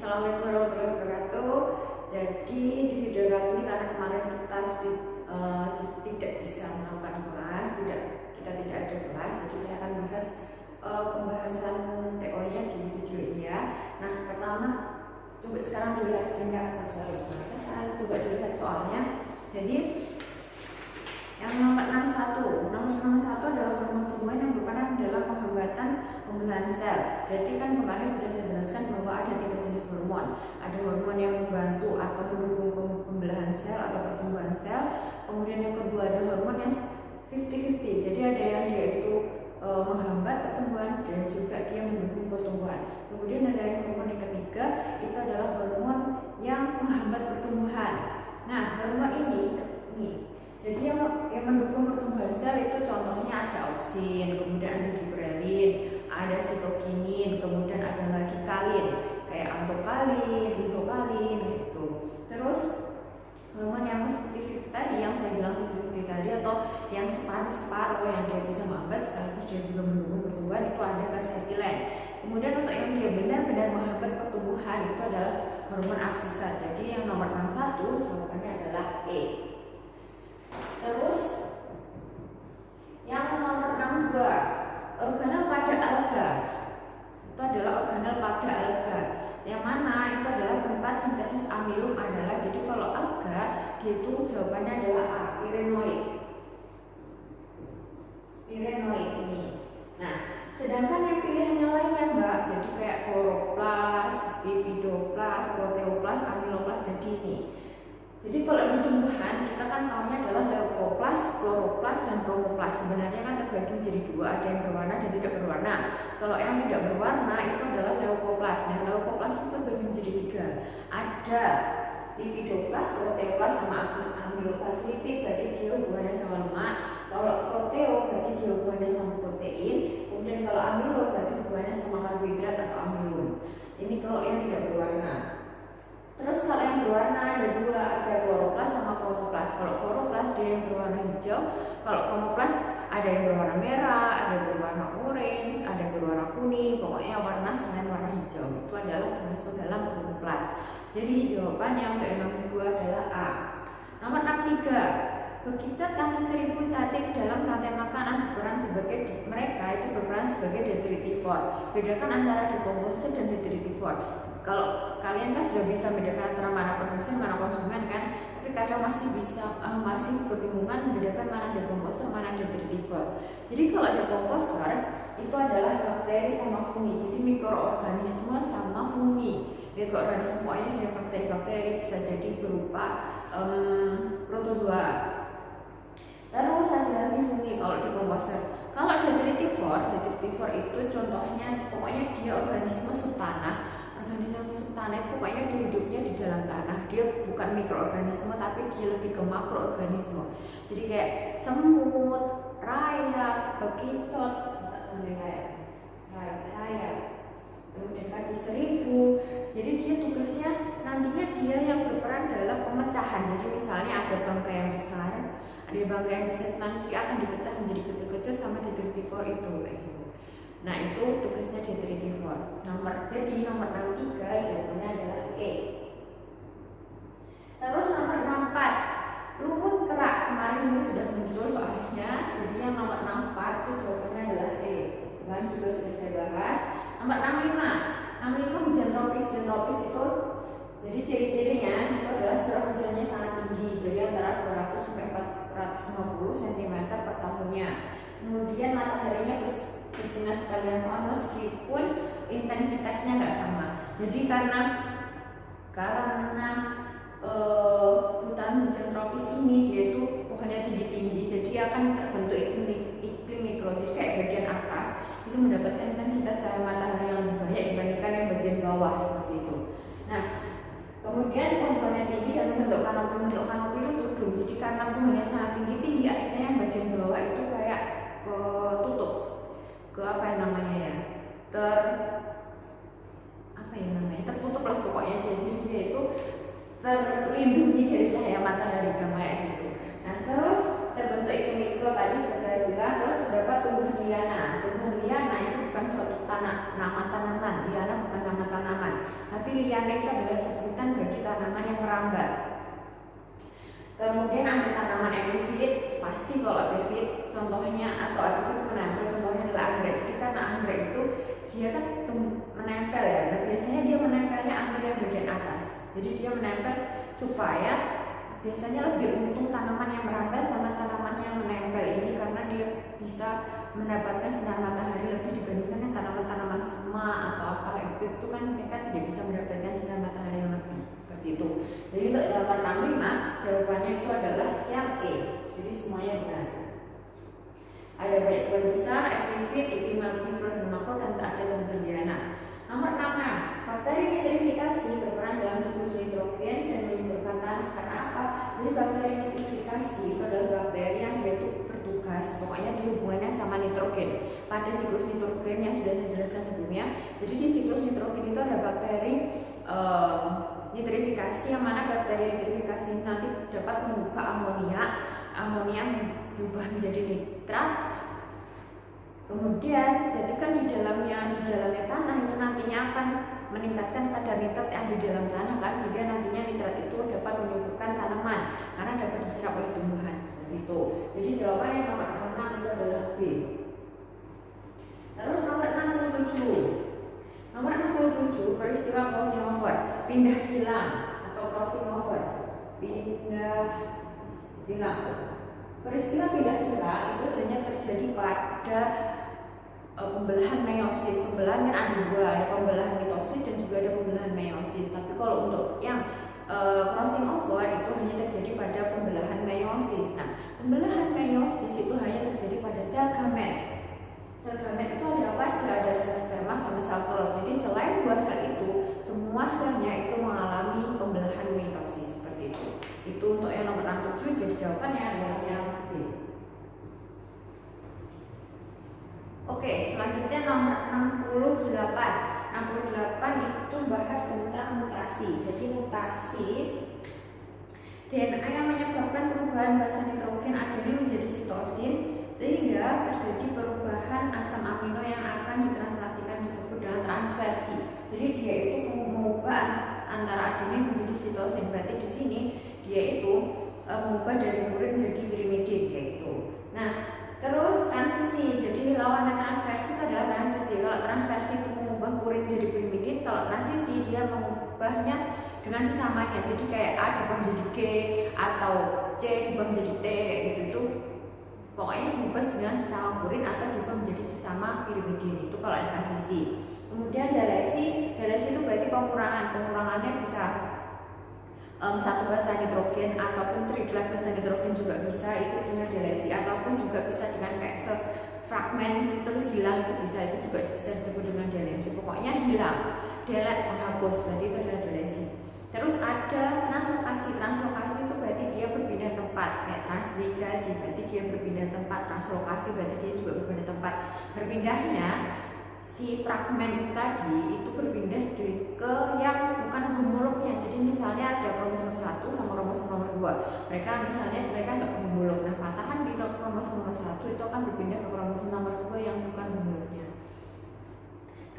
Assalamualaikum warahmatullahi wabarakatuh. Jadi di video kali ini karena kemarin kita tidak bisa melakukan kelas, kita tidak ada kelas, jadi saya akan bahas pembahasan TO-nya di video ini ya. Nah, pertama coba sekarang dilihat ringkas coba dilihat soalnya. Jadi yang nomor 61 adalah hormon tumbuhan yang berperan dalam penghambatan pembelahan sel. Berarti kan kemarin sudah saya jelaskan bahwa ada 3 jenis hormon. Ada hormon yang membantu atau mendukung pembelahan sel atau pertumbuhan sel. Kemudian yang kedua ada hormon yang 50-50. Jadi ada yang dia itu menghambat pertumbuhan dan juga dia mendukung pertumbuhan. Kemudian ada yang hormon yang ketiga, itu adalah hormon yang menghambat pertumbuhan. Nah, hormon ini jadi yang mendukung pertumbuhan sel itu contohnya ada auksin, kemudian ada giberelin, ada sitokinin, kemudian ada lagi kalin, kayak antokalin, rizokalin gitu. Terus hormon yang 50-50 tadi, yang saya bilang 50-50 tadi atau yang separuh-separuh yang dia bisa menghambat sekaligus dia juga mendukung pertumbuhan, itu ada gasetilen. Kemudian untuk yang dia benar-benar menghambat pertumbuhan itu adalah hormon absisa. Jadi yang nomor 61 jawabannya adalah E. Terus yang nomor 62, organel pada alga. Itu adalah organel pada alga. Yang mana itu adalah tempat sintesis amilum adalah, jadi kalau alga dia itu jawabannya adalah A, pirenoid. Pirenoid ini. Nah, sedangkan yang pilihannya lainnya Mbak, jadi kayak kloroplas, lipidoplas, proteoplas, amiloplas, jadi ini. Jadi kalau di tumbuhan kita kan tahunya adalah leukoplas, kloroplas, dan bromoplas. Sebenarnya kan terbagi menjadi 2, ada yang berwarna dan tidak berwarna. Kalau yang tidak berwarna itu adalah leukoplas. Nah, leukoplas itu terbagi menjadi 3. Ada lipidoplas, proteoplas, sama amiloplas. Lipid berarti dia hubungannya sama lemak. Kalau proteo berarti dia hubungannya sama protein. Kemudian kalau amilo berarti hubungannya sama karbohidrat atau amilum. Ini kalau yang tidak berwarna. Terus kalau yang berwarna ada 2, ada kloroplas sama kromoplas. Kalau kloroplas dia yang berwarna hijau, kalau kromoplas ada yang berwarna merah, ada yang berwarna orange, ada yang berwarna kuning, pokoknya warna selain warna hijau. Itu adalah termasuk dalam kromoplas. Jadi jawabannya untuk yang nomor 2 adalah A. Nomor 63. Bekicot kaki 1000 cacing dalam rantai makanan mereka itu berperan sebagai detritivor. Bedakan antara dekomposer dan detritivor. Kalau kalian kan sudah bisa membedakan antara mana produsen, mana konsumen kan, tapi kadang masih kebingungan membedakan mana dekomposer, mana detritivor. Jadi kalau dekomposer itu adalah bakteri sama fungi, jadi mikroorganisme sama fungi. Mikroorganisme pokoknya sehingga bakteri-bakteri bisa jadi berupa protozoa. Terus ada lagi fungi kalau dekomposer. Kalau detritivor itu contohnya pokoknya dia organisme subtanah. Organisme subtanah pokoknya dia hidupnya di dalam tanah. Dia bukan mikroorganisme tapi dia lebih ke makroorganisme. Jadi kayak semut, rayap, bekicot, rayap, kemudian kaki 1000. Jadi dia tugasnya nantinya dia yang berperan dalam pemecahan. Jadi misalnya ada bangkai yang besar, nanti akan dipecah menjadi kecil-kecil sama detritivor itu kayak gitu. Nah, itu tugasnya detritivor. Jadi nomor 63 jawabannya adalah E. Terus nomor 64, lumut kerak. Kemarin ini sudah muncul soalnya. Jadi yang nomor 64 itu jawabannya adalah E. Kemarin juga sudah saya bahas. Nomor 65 hujan tropis itu. Jadi ciri-cirinya itu adalah curah hujannya sangat tinggi. Jadi antara 200 sampai 450 cm per tahunnya. Kemudian mataharinya bersinar sepanjang tahun meskipun intensitasnya nggak sama. Jadi karena hutan hujan tropis ini dia itu pohonnya tinggi-tinggi, jadi akan terbentuk iklim mikro. Jadi kayak bagian atas itu mendapatkan intensitas cahaya matahari yang lebih banyak dibandingkan yang bagian bawah seperti itu. Nah, kemudian pohonnya tinggi dan membentuk kanopi itu tudung. Jadi karena pohonnya sangat tinggi akhirnya yang bagian bawah itu kayak ketutup tertutup lah pokoknya. Jadi dia itu terlindungi dari cahaya matahari kayak gitu. Nah, terus terbentuk iklim mikro tadi seperti saya bilang. Terus terdapat tumbuhan liana. Tumbuhan liana itu bukan suatu nama tanaman. Liana bukan nama tanaman, tapi liana itu adalah sebutan bagi tanaman yang merambat. Kemudian ada tanaman epifit. Pasti kalau epifit contohnya atau epifit menempel, contohnya adalah anggrek. Jadi karena anggrek itu dia kan menempel ya. Nah, biasanya dia menempelnya ambil yang bagian atas. Jadi dia menempel supaya biasanya lebih untung tanaman yang merambat sama tanaman yang menempel ini, karena dia bisa mendapatkan sinar matahari lebih dibandingkan yang tanaman-tanaman sema atau apa epifit itu kan mereka tidak bisa mendapatkan sinar matahari yang lebih seperti itu. Jadi untuk jawaban 65 jawabannya itu adalah yang E. Jadi semuanya benar. Ada banyak tumbuhan besar, epifit, iklimal, mikro, dan tak ada tumbuhan liana. Nomor 66, bakteri nitrifikasi berperan dalam siklus nitrogen dan menyuburkan tanah. Karena apa? Jadi bakteri nitrifikasi itu adalah bakteri yang dia itu bertugas, pokoknya dia hubungannya sama nitrogen. Pada siklus nitrogen yang sudah saya jelaskan sebelumnya, jadi di siklus nitrogen itu ada bakteri nitrifikasi, yang mana bakteri nitrifikasi nanti dapat mengubah amonia diubah menjadi nitrat. Kemudian berarti kan di dalamnya tanah itu nantinya akan meningkatkan kadar nitrat yang di dalam tanah kan, sehingga nantinya nitrat itu dapat menyuburkan tanaman karena dapat diserap oleh tumbuhan seperti itu. Jadi jawaban yang nomor 6 itu adalah B. Terus nomor 67. Nomor 67, peristiwa crossing over, pindah silang atau crossing over. Pindah silang. Peristiwa pindah silang itu hanya terjadi pada pembelahan meiosis. Pembelahan kan ada dua, ada pembelahan mitosis dan juga ada pembelahan meiosis. Tapi kalau untuk yang crossing over itu hanya terjadi pada pembelahan meiosis. Nah, pembelahan meiosis itu hanya terjadi pada sel gamet. Sel gamet itu ada apa aja? Ada sel sperma sama sel telur. Jadi selain dua sel itu, semua selnya itu mengalami pembelahan mitosis seperti itu. Itu untuk yang nomor 67, jadi jawabannya adalah yang B. Oke, selanjutnya nomor 68. 68 itu bahas tentang mutasi. Jadi mutasi DNA yang menyebabkan perubahan basa nitrogen adenin menjadi sitosin, sehingga terjadi perubahan asam amino yang akan ditranslasikan disebut dengan transversi. Jadi dia itu mengubah antara adenin menjadi sitosin. Berarti di sini dia itu mengubah dari purin menjadi pirimidin kayak gitu. Nah, terus transisi. Jadi lawannya transversi itu adalah transisi. Kalau transversi itu mengubah purin menjadi pirimidin, kalau transisi dia mengubahnya dengan sesamanya. Jadi kayak A diubah menjadi G atau C diubah menjadi T gitu itu. Pokoknya diubah dengan sesama purin atau diubah menjadi sesama pirimidin. Itu kalau transisi. Kemudian dialesi itu berarti pengurangannya bisa satu basa nitrogen ataupun triplet basa nitrogen juga bisa, itu dengan dialesi, ataupun juga bisa dengan kayak fragmen terus hilang, itu bisa, itu juga bisa disebut dengan dialesi. Pokoknya hilang, delete, menghapus, berarti itu adalah dialesi. Terus ada translokasi itu berarti dia berpindah tempat, kayak transmigrasi berarti dia berpindah tempat, translokasi berarti dia juga berpindah tempat. Berpindahnya si fragmen tadi itu berpindah ke yang bukan homolognya. Jadi misalnya ada kromosom 1 sama kromosom nomor 2. Mereka nggak homolog. Nah, patahan di kromosom nomor 1 itu akan berpindah ke kromosom nomor 2 yang bukan homolognya.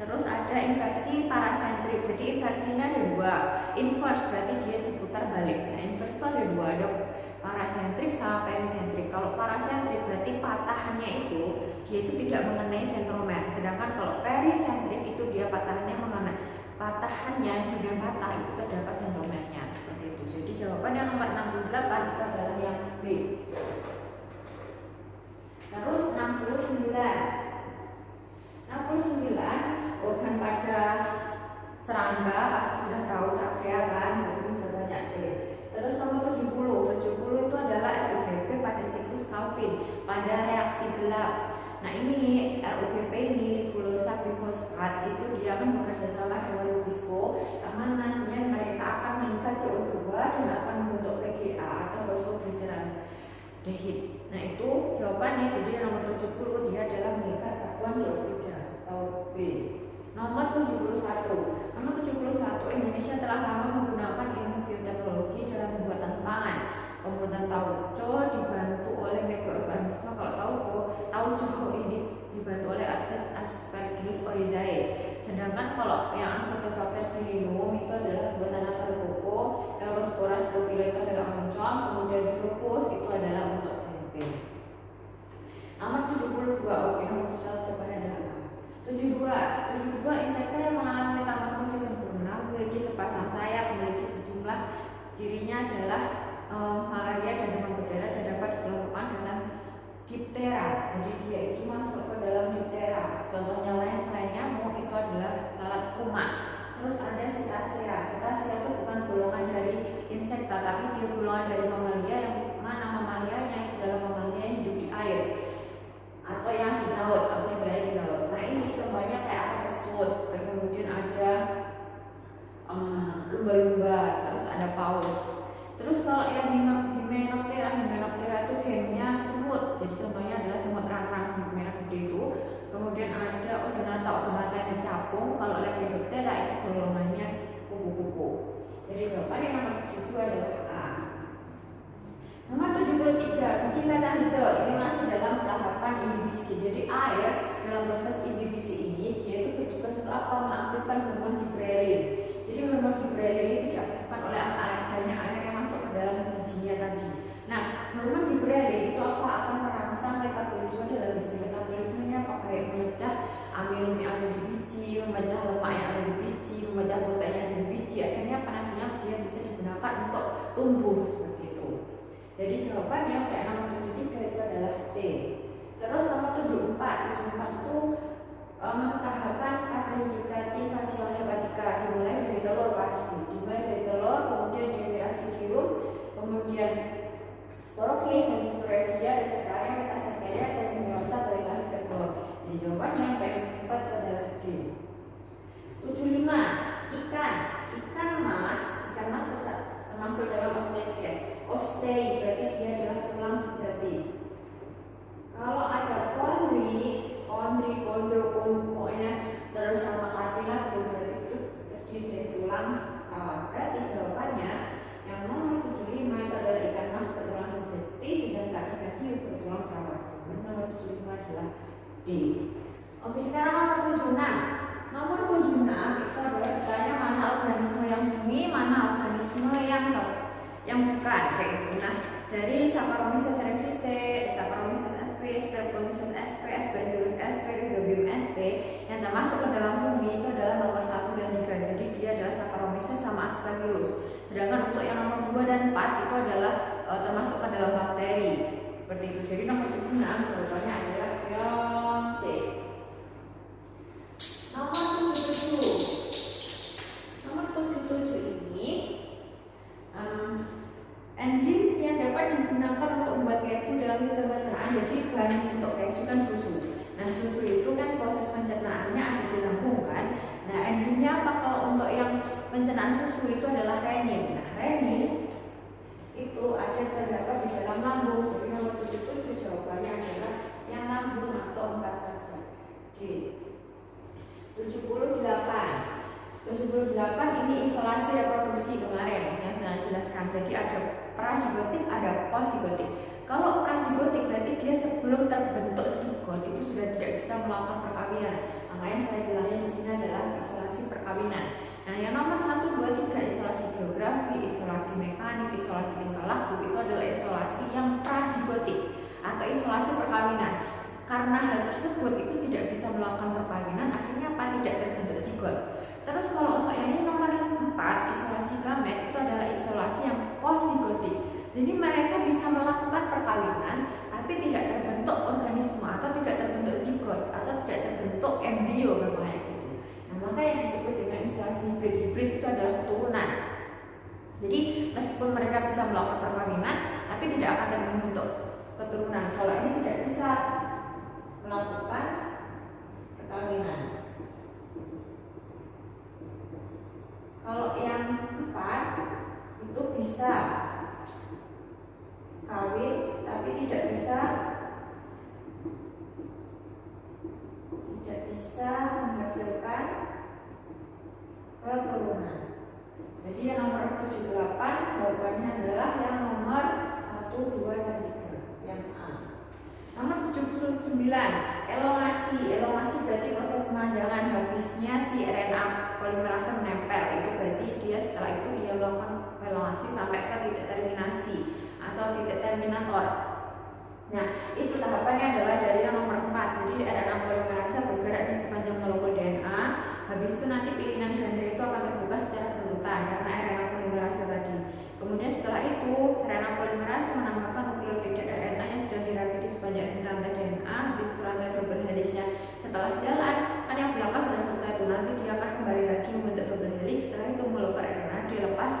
Terus ada inversi parasentrik. Jadi inversinya ada dua. Inverse berarti dia diputar balik. Nah, inverse itu ada dua, ada parasentrik sama perisentrik. Kalau parasentrik berarti patahannya itu dia itu tidak mengenai sentromer. Sedangkan kalau perisentrik itu dia patahannya mengenai bagian patah itu terdapat sentromernya seperti itu. Jadi jawaban yang nomor 68 itu adalah yang B. Terus 69 organ pada serangga pasti sudah tahu, trakea kan, itu bisa banyak D. Terus nomor 70 itu adalah RUBP pada siklus Calvin pada reaksi gelap. Nah, ini RUBP ini ribulosa bifosfat itu dia akan bekerja sama dengan Lubisco, karena nantinya mereka akan mengikat CO2 dan akan membentuk PGA atau fosfoglyceraldehid. Nah, itu jawabannya. Jadi nomor 70 dia adalah mengikat karbon dioksida atau B. Nomor 71 Indonesia telah lama menggunakan ilmu bioteknologi dalam pembuatan pangan. Pembuatan tauco dibantu oleh mikroorganisme. Kalau tauco ini dibantu oleh Aspergillus oryzae. Sedangkan kalau yang Acetobacter pseudomonas itu adalah buatan Atar koko, Neurospora staphyla itu adalah oncom, kemudian Rhizopus itu adalah untuk tempe. Nomor 72, oke, nomor 1 jawabannya adalah A. 72 insekta yang mengalami metamorfosis sempurna, memiliki sepasang sayap, memiliki sejumlah cirinya adalah malaria dan demam berdarah dan dapat dikelompokkan dalam Diptera. Jadi dia itu masuk ke dalam Diptera. Contohnya lain selain nyamuk itu adalah lalat kumak. Terus ada Cetacea. Cetacea itu bukan golongan dari insekta, tapi dia golongan dari mamalia, yang mana mamalianya itu adalah mamalia yang hidup di air atau yang di laut, atau saya berada di laut. Nah ini contohnya kayak apa, kesut, kemudian ada lumba-lumba, terus ada paus. Terus kalau yang Hymenoptera itu gennya semut. Jadi contohnya adalah semut rangrang, semut merah gede itu. Kemudian ada Odonata yang capung. Kalau Lepidoptera itu golongannya kupu-kupu. Jadi jawabannya nomor 72 adalah A. Nomor 73, biji kacang hijau ini masih dalam tahapan inhibisi. Jadi air dalam proses inhibisi ini dia itu bertugas untuk apa? Mengaktifkan hormon gibrelin. Jadi hormon gibrelin ini diaktifkan oleh adanya air yang masuk ke dalam bijinya tadi. Nah, hormon gibrelin itu apa? Akan merangsang metabolisme dalam biji. Metabolismenya apa? Kayak memecah amilum yang ada di biji, memecah lemak yang ada di biji, memecah protein yang ada di biji. Akhirnya nantinya dia bisa digunakan untuk tumbuh seperti itu. Jadi jawabannya kayak nomor 73 itu adalah C. Terus nomor 74 itu tahapan pada hidup cacing fasial hepatica, dimulai dari telur pasti, dimulai dari telur, kemudian Dimerasidium, kemudian Sporokeis, Hemisporoidea, Desekaria, Metasecaria, cacing dewasa balik lagi ke telur. Jadi jawabannya yang kayak 74 itu adalah D. 75 ikan mas termasuk dalam Osteichthyes. Ostei berarti dia adalah tulang sejati. Kalau ada kondro, pokoknya terus sama kartilage berarti itu terdiri dari tulang rawan. Berarti jawabannya yang nomor 75 itu adalah ikan mas bertulang sejati, sedangkan ikan hiu bertulang rawan. Jawaban nomor 75 adalah D. Oke, sekarang nomor 76. Nomor 76 itu adalah ditanya mana organisme yang bumi, mana organisme yang bukan, kayak gitu. Nah, dari Saccharomyces cerevisiae, Saccharomyces sp, Streptomyces sp, Aspergillus sp, Rhizobium sp, yang termasuk ke dalam bumi itu adalah nomor 1 dan 3. Jadi dia adalah Saccharomyces sama Aspergillus. Sedangkan untuk yang nomor 2 dan 4 itu adalah termasuk ke dalam bakteri. Seperti itu. Jadi nomor 76 jawabannya adalah yang C. Nomor 77 ini enzim yang dapat digunakan untuk membuat keju dalam sistem pencernaan. Jadi bahan untuk keju kan susu. Nah, susu itu kan proses pencernaannya ada di lambung kan. Nah, enzimnya apa? Kalau untuk yang pencernaan susu itu adalah renin. Nah, renin itu ada terdapat di dalam lambung. Jadi nomor 77 jawabannya adalah yang lambung atau 4 saja. D. 78 ini isolasi reproduksi kemarin yang sudah dijelaskan. Jadi ada prazigotik, ada posigotik. Kalau prazigotik berarti dia sebelum terbentuk zigot itu sudah tidak bisa melakukan perkawinan. Makanya saya bilangnya di sini adalah isolasi perkawinan. Nah, yang nomor 1, 2, 3 isolasi geografi, isolasi mekanik, isolasi tingkah laku itu adalah isolasi yang prazigotik atau isolasi perkawinan. Karena hal tersebut itu tidak bisa melakukan perkawinan, akhirnya apa? Tidak terbentuk zigot. Terus kalau untuk yang nomor 4, isolasi gamet itu adalah isolasi yang postzigotik. Jadi mereka bisa melakukan perkawinan, tapi tidak terbentuk organisme atau tidak terbentuk zigot atau tidak terbentuk embrio kayak gitu. Nah, maka yang disebut dengan isolasi hibrid itu adalah keturunan. Jadi meskipun mereka bisa melakukan perkawinan, tapi tidak akan terbentuk keturunan. Kalau ini tidak bisa melakukan perkawinan. Kalau yang 4 itu bisa kawin tapi tidak bisa menghasilkan keturunan. Jadi yang nomor 78 jawabannya adalah yang nomor 1, 2, dan 3, yang A. Nomor 79, elongasi elongasi berarti proses pemanjangan, habisnya si RNA polimerase menempel, itu berarti dia setelah itu dia melakukan elongasi sampai ke titik terminasi atau titik terminator. Nah, itu tahapannya adalah dari yang nomor 4. Jadi RNA polimerase bergerak di sepanjang molekul DNA. Habis itu nanti pilihan ganda itu akan terbuka secara berurutan karena RNA polimerase tadi. Kemudian setelah itu RNA polimerase menambahkan nukleotida RNA yang sedang dirakit di sepanjang rantai DNA. Habis itu rantai double helixnya setelah jalan, kan yang belakang sudah selesai tuh, nanti dia akan kembali lagi membentuk double helix. Setelah itu molekul RNA dilepas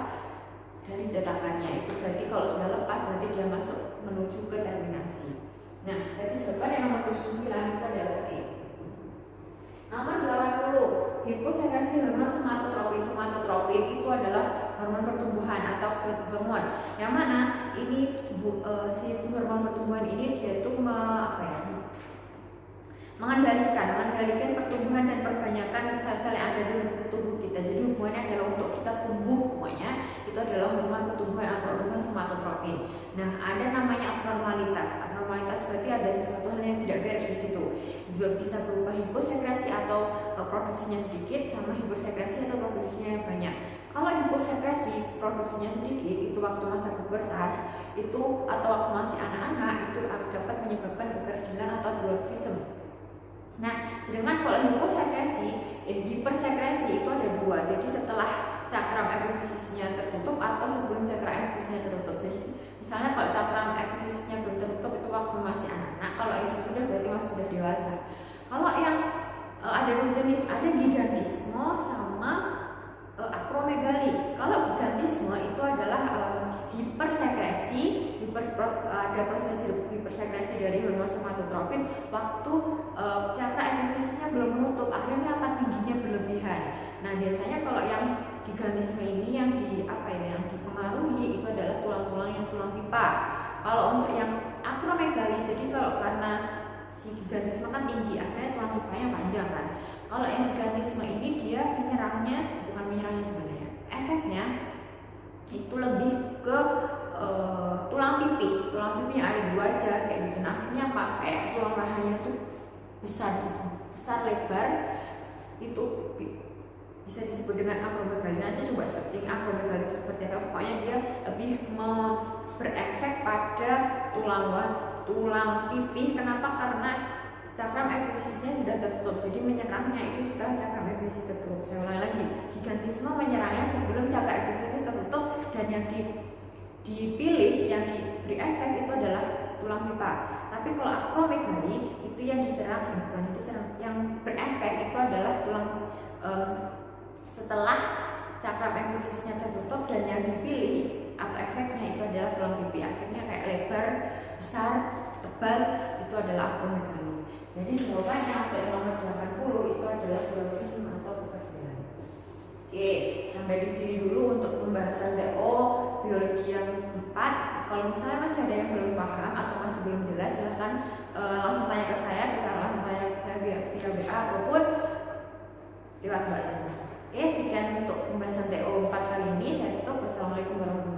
dari cetakannya. Itu berarti kalau sudah lepas berarti dia masuk menuju ke terminasi. Nah, berarti jawaban yang nomor 9 itu adalah E. Nomor 80, hiposekresi hormon somatotropin. Somatotropin itu adalah hormon pertumbuhan atau growth hormone. Yang mana ini si hormon pertumbuhan ini dia itu mengendalikan pertumbuhan dan perbanyakan sel-sel yang ada di tubuh kita. Jadi hubungannya adalah untuk kita tumbuh, semuanya itu adalah hormon pertumbuhan atau hormon somatotropin. Nah, ada namanya abnormalitas. Abnormalitas berarti ada sesuatu hal yang tidak beres di situ. Bisa berupa hiposekresi atau produksinya sedikit, sama hipersekresi atau produksinya yang banyak. Kalau hiposekresi produksinya sedikit itu waktu masa pubertas itu atau waktu masih anak-anak itu dapat menyebabkan kekerdillan atau dwarfism. Nah, sedangkan kalau hipersekresi itu ada dua. Jadi setelah cakram epifisisnya tertutup atau sebelum cakram epifisisnya tertutup. Jadi misalnya kalau cakram epifisisnya belum tertutup itu waktu masih anak-anak, kalau yang sudah berarti masih sudah dewasa. Kalau yang ada dua jenis, ada gigantisme sama akromegali. Kalau gigantisme itu adalah hipersekresi, ada proses hipersekresi dari hormon somatotropin waktu cakra epifisisnya belum menutup, akhirnya tingginya berlebihan. Nah, biasanya kalau yang gigantisme ini yang dipengaruhi itu adalah tulang-tulang yang tulang pipa. Kalau untuk yang akromegali, jadi kalau karena si gigantisme kan tinggi, akhirnya tulang pipanya panjang kan. Kalau yang gigantisme ini dia bukan menyerangnya sebenarnya, efeknya itu lebih ke tulang pipi yang ada di wajah kayak gitu. Nah, akhirnya kayak tulang rahanya tuh besar lebar, itu bisa disebut dengan akromegali. Nanti coba searching akromegali itu seperti apa. Pokoknya dia lebih berefek pada tulang pipi. Kenapa? Karena cakram epifisisnya sudah tertutup, jadi menyerangnya itu setelah cakram epifisis tertutup. Saya ulangi lagi, gigantisme menyerangnya sebelum cakram epifisis tertutup, dan yang dipilih yang diberi efek itu adalah tulang pipa. Tapi kalau akromegali itu yang yang berefek itu adalah tulang setelah cakram epifisisnya tertutup, dan yang dipilih atau efeknya itu adalah tulang pipi. Akhirnya kayak lebar, besar, tebal, itu adalah akromegali. Jadi jawabannya untuk yang nomor 80 itu adalah dwarfism atau kekerdillan. Oke, sampai di sini dulu untuk pembahasan TO biologi yang 4. Kalau misalnya masih ada yang belum paham atau masih belum jelas, silahkan langsung tanya ke saya, bisa langsung tanya via WA ataupun lewat Mbak Yana. Oke, sekian untuk pembahasan TO 4 kali ini. Saya tutup. Wassalamualaikum warahmatullahi wabarakatuh.